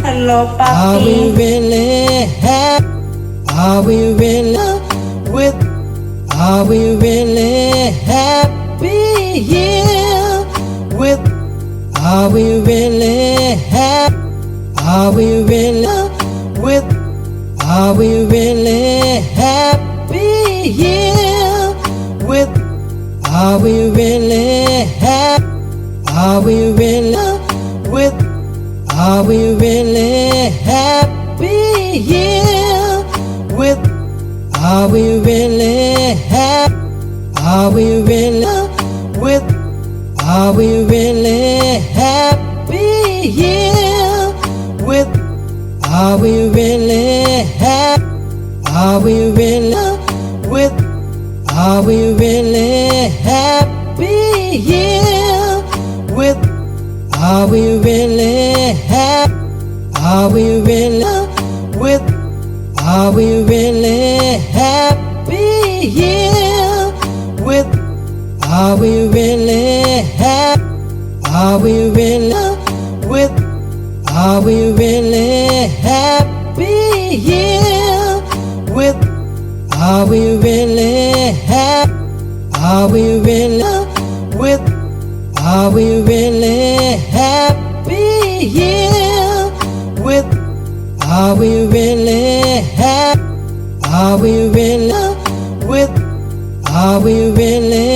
Hello, Are we Papi. really happy? Are we really with? Are we really happy here with? Are we really happy? Are we really with? Are we really happy here with? Are we really happy? Are we really with? Are we really happy here with? Are we really happy? Are we really with? Are we really happy here with? Are we really happy? Are we really with? Are we really happy here with? Are we really happy? Are we really with? Are we really happy here with? Are we really happy? Are we really with? Are we really happy here with? Are we really happy? Are we really with? Are we really happy here with? Are we really happy? Are we really with? Are we really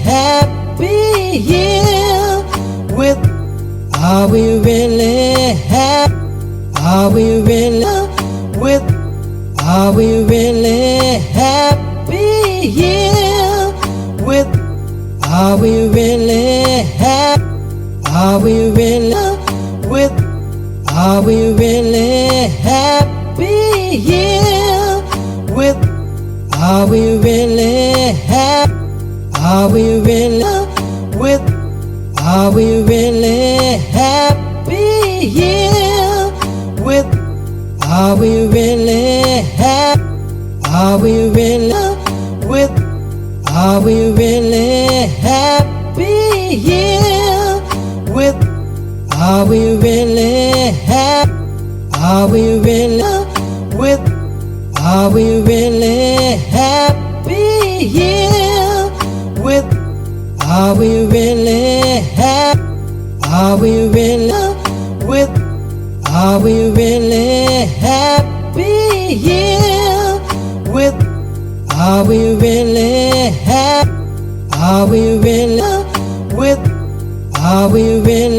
happy here with? Are we really happy? Are we really with? Are we really happy here with? Are we really happy? Are we really with? Are we really happy here with? Are we really happy? Are we really with? Are we really happy here with? Are we really happy? Are we really with? Are we really happy here with? Are we really happy? Are we really with? Are we really happy here with? Are we really happy? Are we really with? Are we really happy here with? Are we really happy? Are we really with? Are we really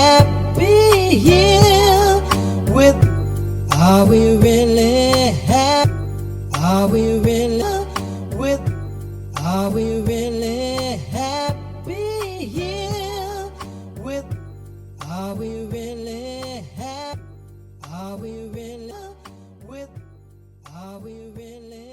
happy here with? Are we really happy? Are we really with? Are we really happy here with? Are we really happy? Are we really with? Are we really